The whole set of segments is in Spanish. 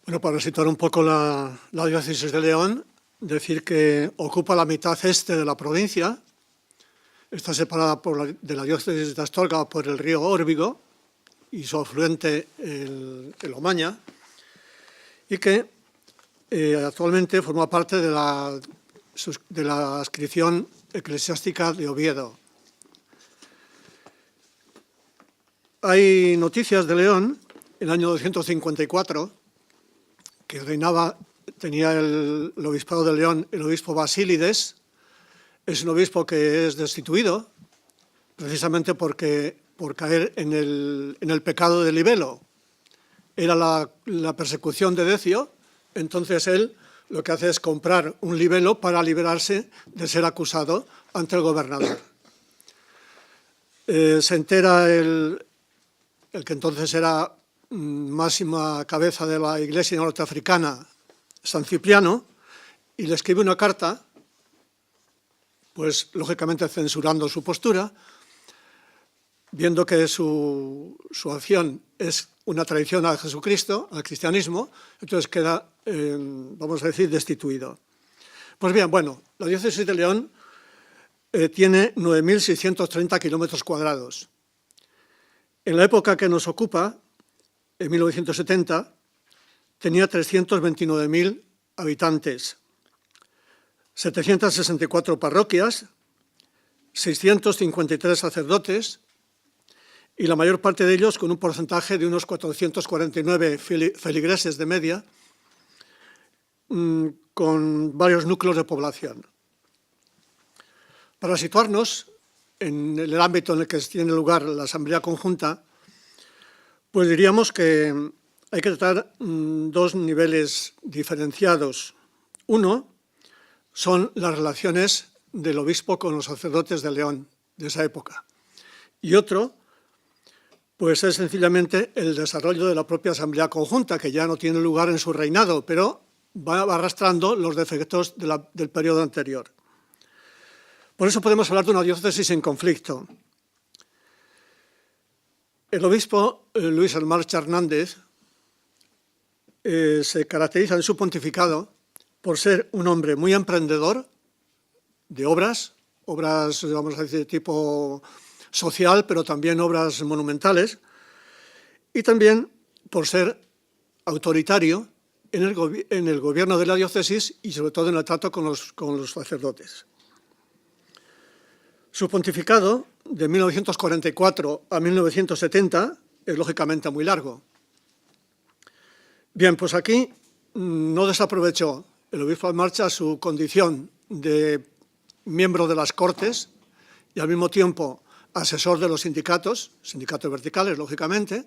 Bueno, para situar un poco la diócesis de León, decir que ocupa la mitad este de la provincia, está separada de la diócesis de Astorga por el río Órbigo y su afluente el Omaña, y que actualmente forma parte de la adscripción eclesiástica de Oviedo. Hay noticias de León, en el año 254, que tenía el obispado de León el obispo Basílides. Es un obispo que es destituido, precisamente por caer en el pecado de libelo. Era la persecución de Decio, entonces él lo que hace es comprar un libelo para liberarse de ser acusado ante el gobernador. Se entera el que entonces era máxima cabeza de la Iglesia norteafricana, San Cipriano, y le escribe una carta, pues lógicamente censurando su postura, viendo que su acción es una traición a Jesucristo, al cristianismo, entonces queda, vamos a decir, destituido. Pues bien, bueno, la diócesis de León tiene 9.630 kilómetros cuadrados. En la época que nos ocupa, en 1970, tenía 329.000 habitantes, 764 parroquias, 653 sacerdotes y la mayor parte de ellos con un porcentaje de unos 449 feligreses de media, con varios núcleos de población. Para situarnos en el ámbito en el que tiene lugar la Asamblea Conjunta, pues diríamos que hay que tratar dos niveles diferenciados. Uno son las relaciones del obispo con los sacerdotes de León de esa época. Y otro, pues es sencillamente el desarrollo de la propia Asamblea Conjunta, que ya no tiene lugar en su reinado, pero va arrastrando los defectos del periodo anterior. Por eso podemos hablar de una diócesis en conflicto. El obispo Luis El Marcha Hernández se caracteriza en su pontificado por ser un hombre muy emprendedor de obras, vamos a decir, de tipo social, pero también obras monumentales, y también por ser autoritario en el gobierno de la diócesis y sobre todo en el trato con los sacerdotes. Su pontificado, de 1944 a 1970, es lógicamente muy largo. Bien, pues aquí no desaprovechó el obispo de Marcha su condición de miembro de las Cortes y al mismo tiempo asesor de los sindicatos verticales, lógicamente,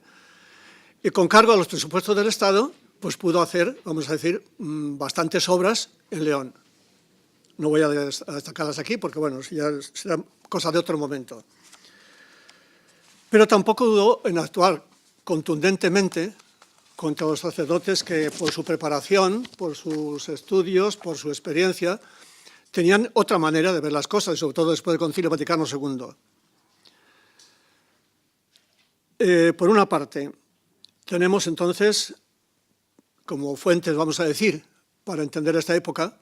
y con cargo a los presupuestos del Estado, pues pudo hacer, vamos a decir, bastantes obras en León. No voy a destacarlas aquí porque, bueno, ya será cosa de otro momento. Pero tampoco dudó en actuar contundentemente contra los sacerdotes que, por su preparación, por sus estudios, por su experiencia, tenían otra manera de ver las cosas, y sobre todo después del Concilio Vaticano II. Por una parte, tenemos entonces, como fuentes, vamos a decir, para entender esta época,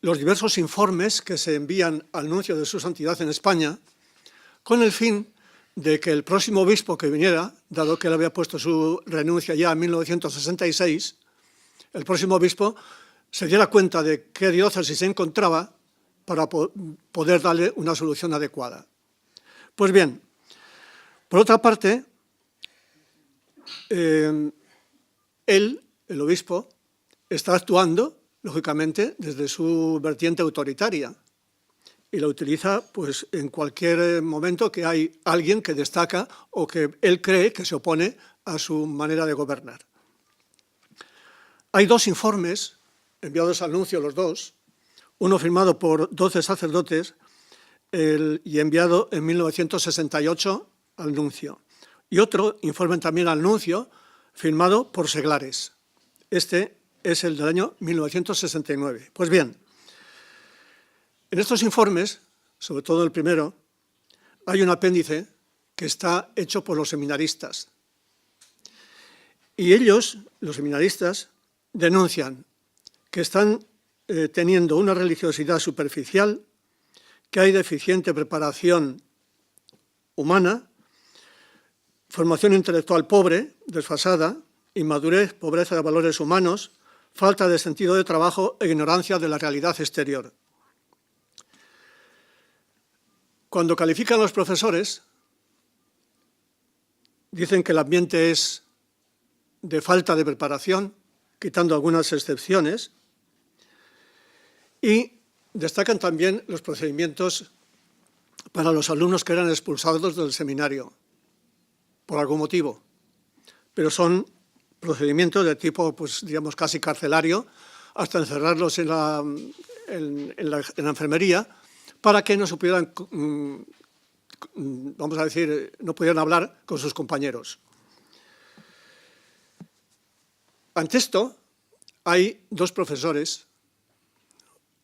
los diversos informes que se envían al nuncio de su santidad en España, con el fin de que el próximo obispo que viniera, dado que él había puesto su renuncia ya en 1966, el próximo obispo se diera cuenta de qué diócesis se encontraba para poder darle una solución adecuada. Pues bien, por otra parte, él, el obispo, está actuando, lógicamente, desde su vertiente autoritaria y la utiliza pues, en cualquier momento que hay alguien que destaca o que él cree que se opone a su manera de gobernar. Hay dos informes enviados al nuncio, los dos, uno firmado por 12 sacerdotes y enviado en 1968 al nuncio, y otro informe también al nuncio firmado por seglares. Este es el del año 1969. Pues bien, en estos informes, sobre todo el primero, hay un apéndice que está hecho por los seminaristas. Y ellos, los seminaristas, denuncian que están teniendo una religiosidad superficial, que hay deficiente preparación humana, formación intelectual pobre, desfasada, inmadurez, pobreza de valores humanos, falta de sentido de trabajo e ignorancia de la realidad exterior. Cuando califican a los profesores, dicen que el ambiente es de falta de preparación, quitando algunas excepciones, y destacan también los procedimientos para los alumnos que eran expulsados del seminario, por algún motivo, pero son procedimientos de tipo, pues, digamos, casi carcelario, hasta encerrarlos en la enfermería para que no supieran, vamos a decir, no pudieran hablar con sus compañeros. Ante esto, hay dos profesores,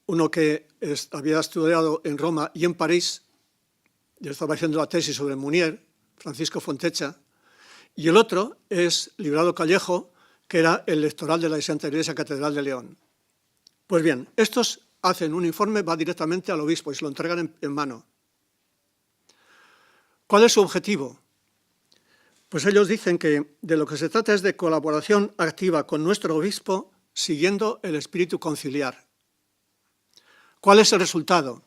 uno que había estudiado en Roma y en París, y estaba haciendo la tesis sobre Munier, Francisco Fontecha, y el otro es Librado Callejo, que era el lectoral de la Santa Iglesia Catedral de León. Pues bien, estos hacen un informe, va directamente al obispo y se lo entregan en mano. ¿Cuál es su objetivo? Pues ellos dicen que de lo que se trata es de colaboración activa con nuestro obispo siguiendo el espíritu conciliar. ¿Cuál es el resultado?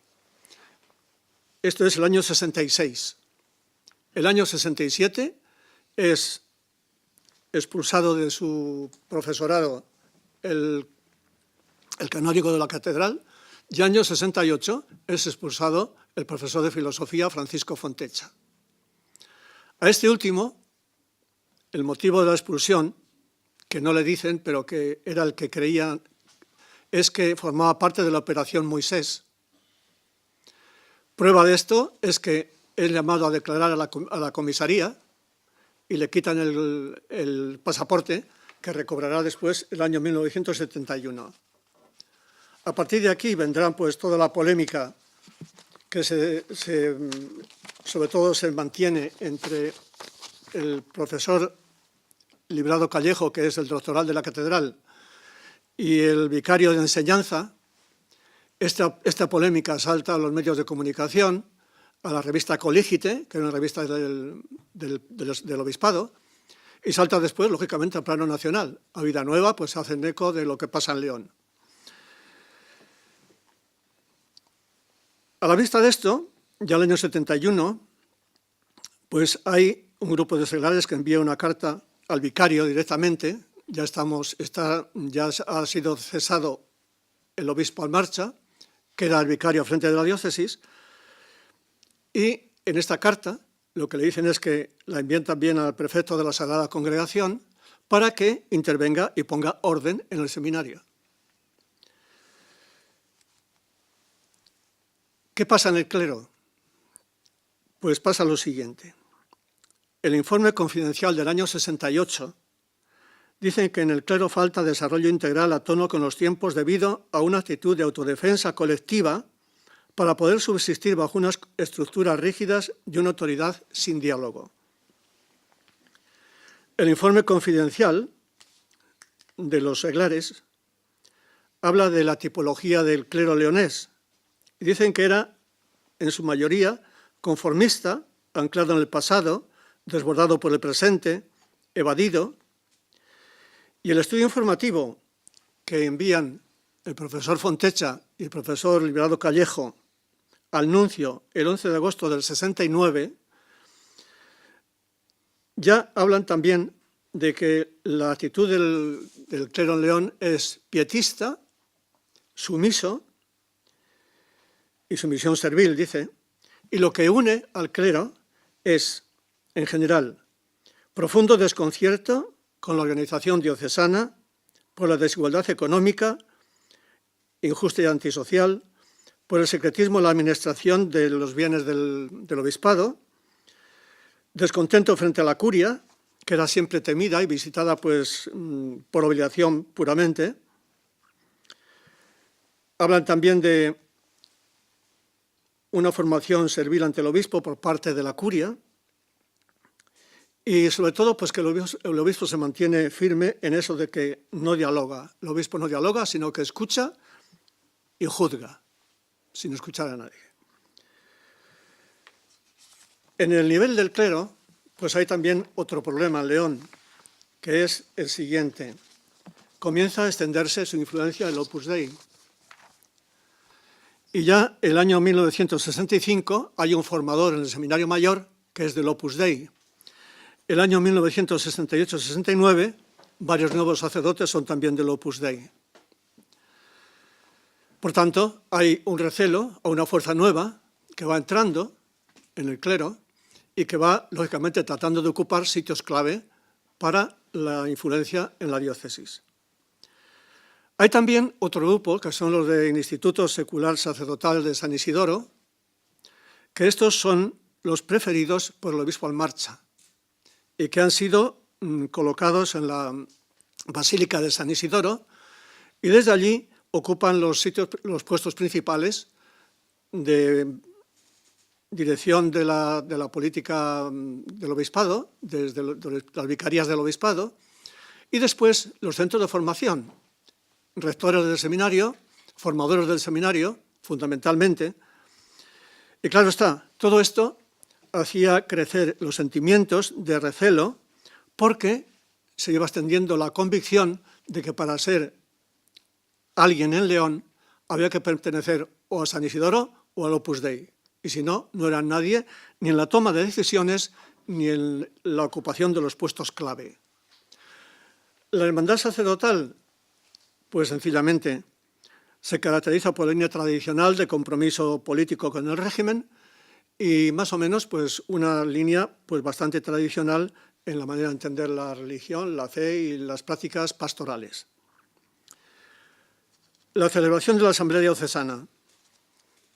Esto es el año 66. El año 67 es expulsado de su profesorado el canónigo de la catedral y año 68 es expulsado el profesor de filosofía Francisco Fontecha. A este último, el motivo de la expulsión, que no le dicen, pero que era el que creían, es que formaba parte de la Operación Moisés. Prueba de esto es que es llamado a declarar a la comisaría y le quitan el pasaporte que recobrará después el año 1971. A partir de aquí vendrá pues toda la polémica que sobre todo se mantiene entre el profesor Librado Callejo, que es el doctoral de la catedral, y el vicario de enseñanza. Esta polémica salta a los medios de comunicación, a la revista Colígite, que era una revista del obispado, y salta después, lógicamente, al plano nacional. A Vida Nueva pues hacen eco de lo que pasa en León. A la vista de esto, ya el año 71, pues hay un grupo de seglares que envía una carta al vicario directamente, ya ha sido cesado el obispo Almarcha, que era el vicario frente de la diócesis, y en esta carta lo que le dicen es que la envían también al prefecto de la Sagrada Congregación para que intervenga y ponga orden en el seminario. ¿Qué pasa en el clero? Pues pasa lo siguiente. El informe confidencial del año 68 dice que en el clero falta desarrollo integral a tono con los tiempos debido a una actitud de autodefensa colectiva para poder subsistir bajo unas estructuras rígidas y una autoridad sin diálogo. El informe confidencial de los seglares habla de la tipología del clero leonés. Dicen que era, en su mayoría, conformista, anclado en el pasado, desbordado por el presente, evadido. Y el estudio informativo que envían el profesor Fontecha y el profesor Librado Callejo al nuncio el 11 de agosto del 69, ya hablan también de que la actitud del clero en León es pietista, sumiso y sumisión servil, dice, y lo que une al clero es, en general, profundo desconcierto con la organización diocesana por la desigualdad económica, injusta y antisocial, por el secretismo en la administración de los bienes del obispado, descontento frente a la curia, que era siempre temida y visitada pues, por obligación puramente. Hablan también de una formación servil ante el obispo por parte de la curia Y sobre todo, pues que el obispo se mantiene firme en eso de que no dialoga. El obispo no dialoga, sino que escucha y juzga, sin escuchar a nadie. En el nivel del clero, pues hay también otro problema en León, que es el siguiente. Comienza a extenderse su influencia en el Opus Dei. Y ya el año 1965 hay un formador en el Seminario Mayor que es del Opus Dei. El año 1968-69 varios nuevos sacerdotes son también del Opus Dei. Por tanto, hay un recelo o una fuerza nueva que va entrando en el clero y que va, lógicamente, tratando de ocupar sitios clave para la influencia en la diócesis. Hay también otro grupo, que son los del Instituto Secular Sacerdotal de San Isidoro, que estos son los preferidos por el obispo Almarcha y que han sido colocados en la Basílica de San Isidoro y desde allí ocupan los puestos principales de dirección de la política del obispado, desde las vicarías del obispado, y después los centros de formación, rectores del seminario, formadores del seminario, fundamentalmente. Y claro está, todo esto hacía crecer los sentimientos de recelo porque se iba extendiendo la convicción de que para ser alguien en León había que pertenecer o a San Isidoro o al Opus Dei. Y si no, no era nadie ni en la toma de decisiones ni en la ocupación de los puestos clave. La hermandad sacerdotal, pues sencillamente, se caracteriza por la línea tradicional de compromiso político con el régimen y más o menos pues una línea pues bastante tradicional en la manera de entender la religión, la fe y las prácticas pastorales. La celebración de la Asamblea Diocesana,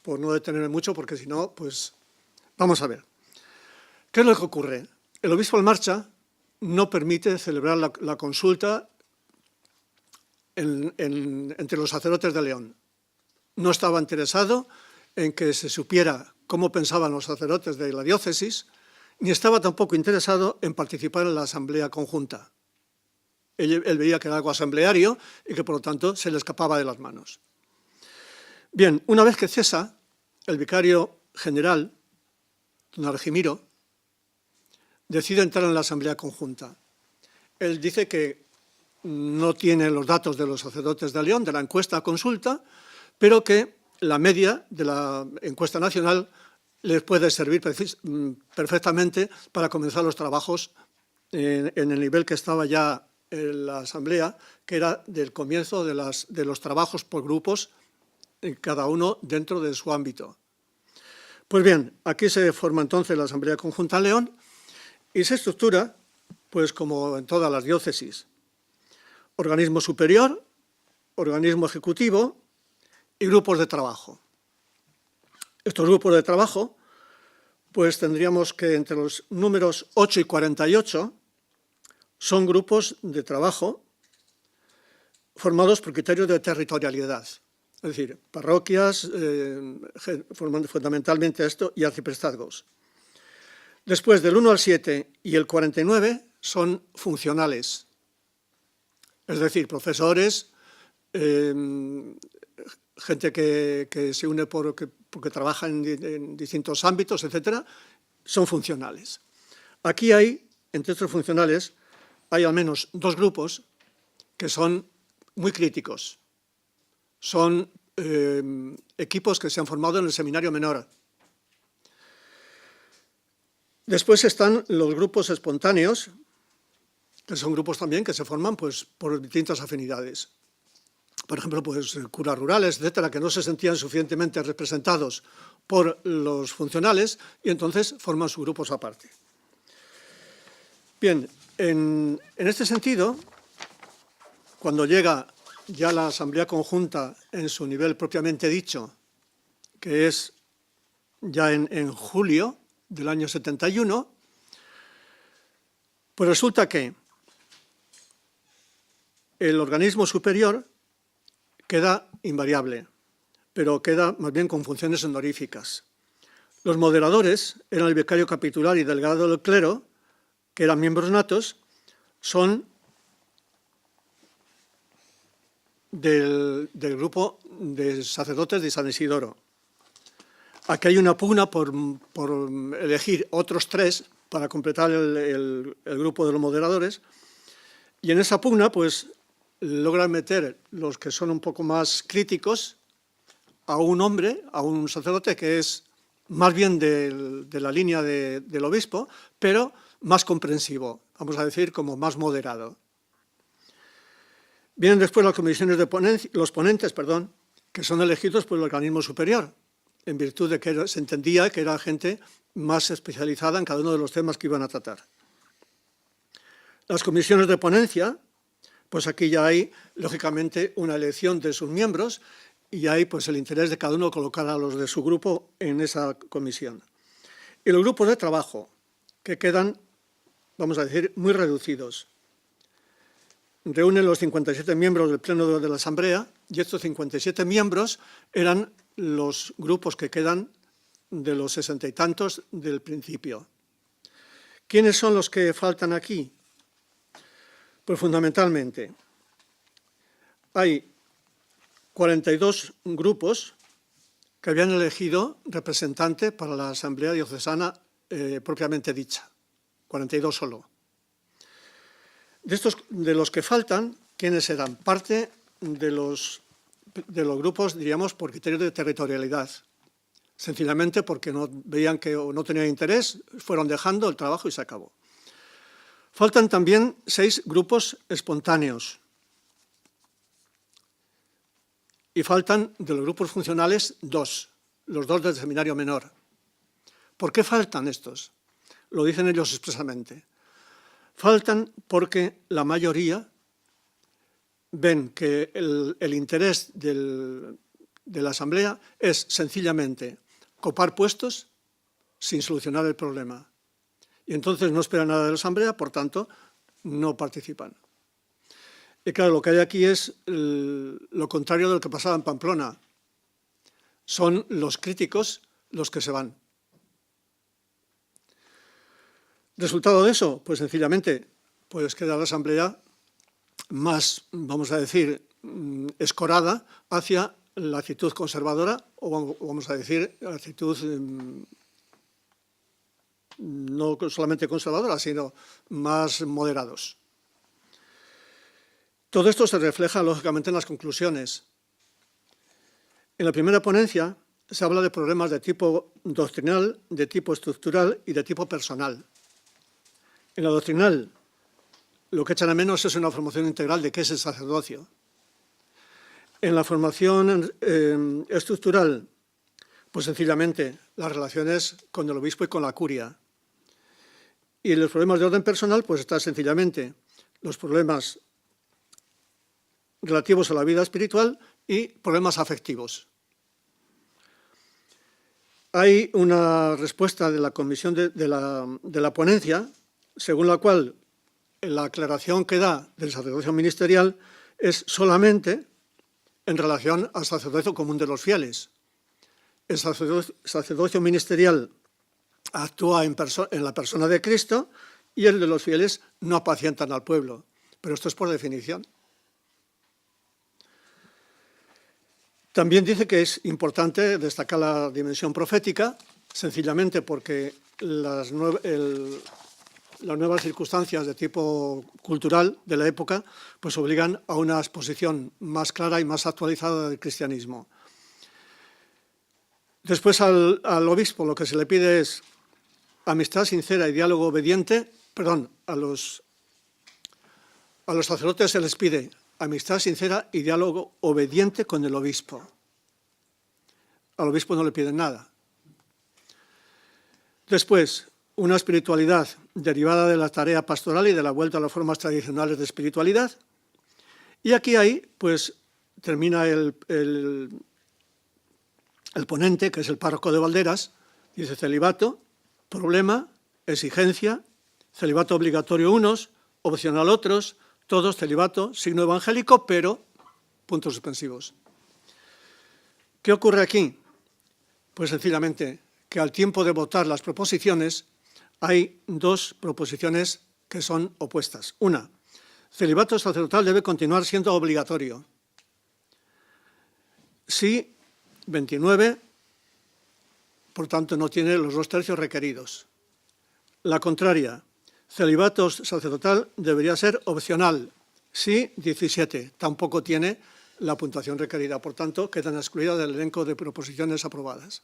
por no detenerme mucho porque si no, pues vamos a ver. ¿Qué es lo que ocurre? El obispo Almarcha no permite celebrar la consulta entre los sacerdotes de León. No estaba interesado en que se supiera cómo pensaban los sacerdotes de la diócesis, ni estaba tampoco interesado en participar en la asamblea conjunta. Él veía que era algo asambleario y que por lo tanto se le escapaba de las manos. Bien, una vez que cesa, el vicario general, don Argimiro, decide entrar en la asamblea conjunta. Él dice que no tiene los datos de los sacerdotes de León, de la encuesta consulta, pero que la media de la encuesta nacional les puede servir perfectamente para comenzar los trabajos en el nivel que estaba ya en la asamblea, que era del comienzo de los trabajos por grupos, cada uno dentro de su ámbito. Pues bien, aquí se forma entonces la Asamblea Conjunta en León y se estructura, pues como en todas las diócesis, organismo superior, organismo ejecutivo y grupos de trabajo. Estos grupos de trabajo, pues tendríamos que entre los números 8 y 48 son grupos de trabajo formados por criterios de territorialidad, es decir, parroquias, fundamentalmente esto, y arciprestazgos. Después del 1 al 7 y el 49 son funcionales, es decir, profesores, gente que se une porque trabaja en distintos ámbitos, etcétera, son funcionales. Aquí hay, entre estos funcionales, hay al menos dos grupos que son muy críticos. Son equipos que se han formado en el seminario menor. Después están los grupos espontáneos, que son grupos también que se forman pues, por distintas afinidades. Por ejemplo, pues, curas rurales, etcétera, que no se sentían suficientemente representados por los funcionales y entonces forman sus grupos aparte. Bien, en este sentido, cuando llega ya la Asamblea Conjunta en su nivel propiamente dicho, que es ya en julio del año 71, pues resulta que el organismo superior queda invariable, pero queda más bien con funciones honoríficas. Los moderadores eran el vicario capitular y delegado del clero, que eran miembros natos, son del grupo de sacerdotes de San Isidoro. Aquí hay una pugna por elegir otros 3 para completar el grupo de los moderadores, y en esa pugna pues logran meter los que son un poco más críticos a un hombre, a un sacerdote que es más bien de la línea del obispo, pero más comprensivo, vamos a decir como más moderado. Vienen después las comisiones de ponencia, los ponentes, que son elegidos por el organismo superior, en virtud de que se entendía que era gente más especializada en cada uno de los temas que iban a tratar. Las comisiones de ponencia, pues aquí ya hay, lógicamente, una elección de sus miembros y hay pues, el interés de cada uno colocar a los de su grupo en esa comisión. Y los grupos de trabajo, que quedan, vamos a decir, muy reducidos. Reúnen los 57 miembros del Pleno de la Asamblea y estos 57 miembros eran los grupos que quedan de los 60 y tantos del principio. ¿Quiénes son los que faltan aquí? Pues fundamentalmente hay 42 grupos que habían elegido representante para la Asamblea Diocesana propiamente dicha, 42 solo. De los que faltan, ¿quiénes eran? Parte de los grupos, diríamos, por criterio de territorialidad. Sencillamente porque no veían que o no tenían interés, fueron dejando el trabajo y se acabó. Faltan también 6 grupos espontáneos. Y faltan de los grupos funcionales 2, los 2 del seminario menor. ¿Por qué faltan estos? Lo dicen ellos expresamente. Faltan porque la mayoría ven que el interés de la Asamblea es sencillamente copar puestos sin solucionar el problema. Y entonces no esperan nada de la Asamblea, por tanto, no participan. Y claro, lo que hay aquí es lo contrario de lo que pasaba en Pamplona. Son los críticos los que se van. ¿Resultado de eso? Pues sencillamente, pues queda la Asamblea más, vamos a decir, escorada hacia la actitud conservadora o vamos a decir la actitud no solamente conservadora, sino más moderados. Todo esto se refleja lógicamente en las conclusiones. En la primera ponencia se habla de problemas de tipo doctrinal, de tipo estructural y de tipo personal. En la doctrinal, lo que echan a menos es una formación integral de qué es el sacerdocio. En la formación estructural, pues sencillamente las relaciones con el obispo y con la curia. Y en los problemas de orden personal, pues está sencillamente los problemas relativos a la vida espiritual y problemas afectivos. Hay una respuesta de la comisión de la ponencia, según la cual la aclaración que da del sacerdocio ministerial es solamente en relación al sacerdocio común de los fieles. El sacerdocio ministerial actúa en la persona de Cristo y el de los fieles no apacientan al pueblo. Pero esto es por definición. También dice que es importante destacar la dimensión profética, sencillamente porque las nuevas circunstancias de tipo cultural de la época pues obligan a una exposición más clara y más actualizada del cristianismo. Después al obispo lo que se le pide es amistad sincera y diálogo obediente, a los sacerdotes se les pide amistad sincera y diálogo obediente con el obispo. Al obispo no le piden nada. Después, una espiritualidad derivada de la tarea pastoral y de la vuelta a las formas tradicionales de espiritualidad. Y aquí pues termina el ponente, que es el párroco de Valderas, dice celibato, problema, exigencia, celibato obligatorio unos, opcional otros, todos celibato, signo evangélico, pero puntos suspensivos. ¿Qué ocurre aquí? Pues sencillamente que al tiempo de votar las proposiciones hay dos proposiciones que son opuestas. Una, celibato sacerdotal debe continuar siendo obligatorio. Sí, 29, por tanto, no tiene los 2/3 requeridos. La contraria, celibato sacerdotal debería ser opcional. Sí, 17, tampoco tiene la puntuación requerida, por tanto, quedan excluidas del elenco de proposiciones aprobadas.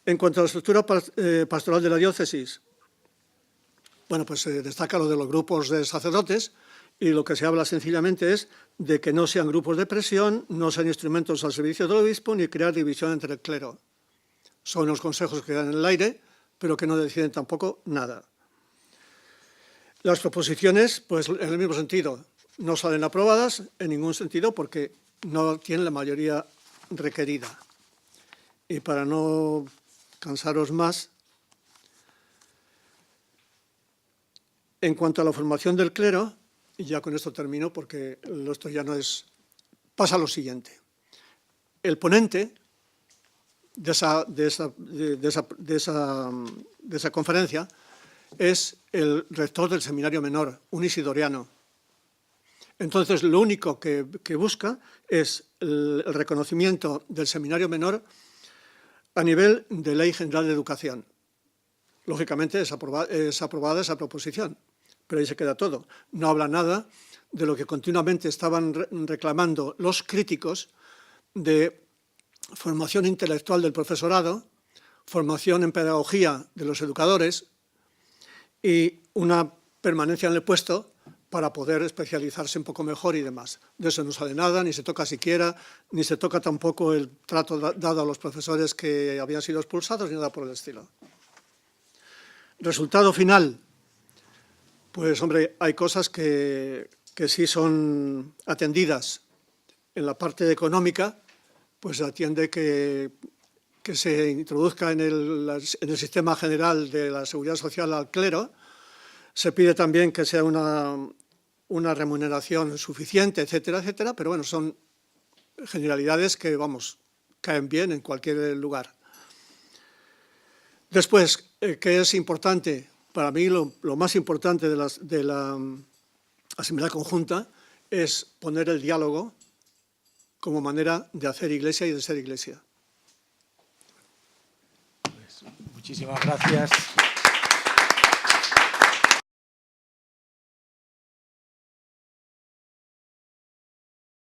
En cuanto a la estructura pastoral de la diócesis, bueno, pues se destaca lo de los grupos de sacerdotes y lo que se habla sencillamente es de que no sean grupos de presión, no sean instrumentos al servicio del obispo ni crear división entre el clero. Son los consejos que dan en el aire, pero que no deciden tampoco nada. Las proposiciones, pues en el mismo sentido, no salen aprobadas en ningún sentido porque no tienen la mayoría requerida. Y para no cansaros más, en cuanto a la formación del clero, y ya con esto termino porque esto ya no es... Pasa lo siguiente. El ponente de esa conferencia es el rector del seminario menor, un isidoriano. Entonces, lo único que busca es el reconocimiento del seminario menor a nivel de Ley General de Educación. Lógicamente, es aprobada esa proposición, pero ahí se queda todo. No habla nada de lo que continuamente estaban reclamando los críticos de formación intelectual del profesorado, formación en pedagogía de los educadores y una permanencia en el puesto para poder especializarse un poco mejor y demás. De eso no sale nada, ni se toca siquiera, ni se toca tampoco el trato dado a los profesores que habían sido expulsados, ni nada por el estilo. Resultado final, pues hombre, hay cosas que sí son atendidas. En la parte económica, pues se atiende que se introduzca en el sistema general de la seguridad social al clero. Se pide también que sea una remuneración suficiente, etcétera, etcétera, pero bueno, son generalidades que, vamos, caen bien en cualquier lugar. Después, ¿qué es importante? Para mí lo más importante de la Asamblea Conjunta es poner el diálogo como manera de hacer iglesia y de ser iglesia. Pues, muchísimas gracias.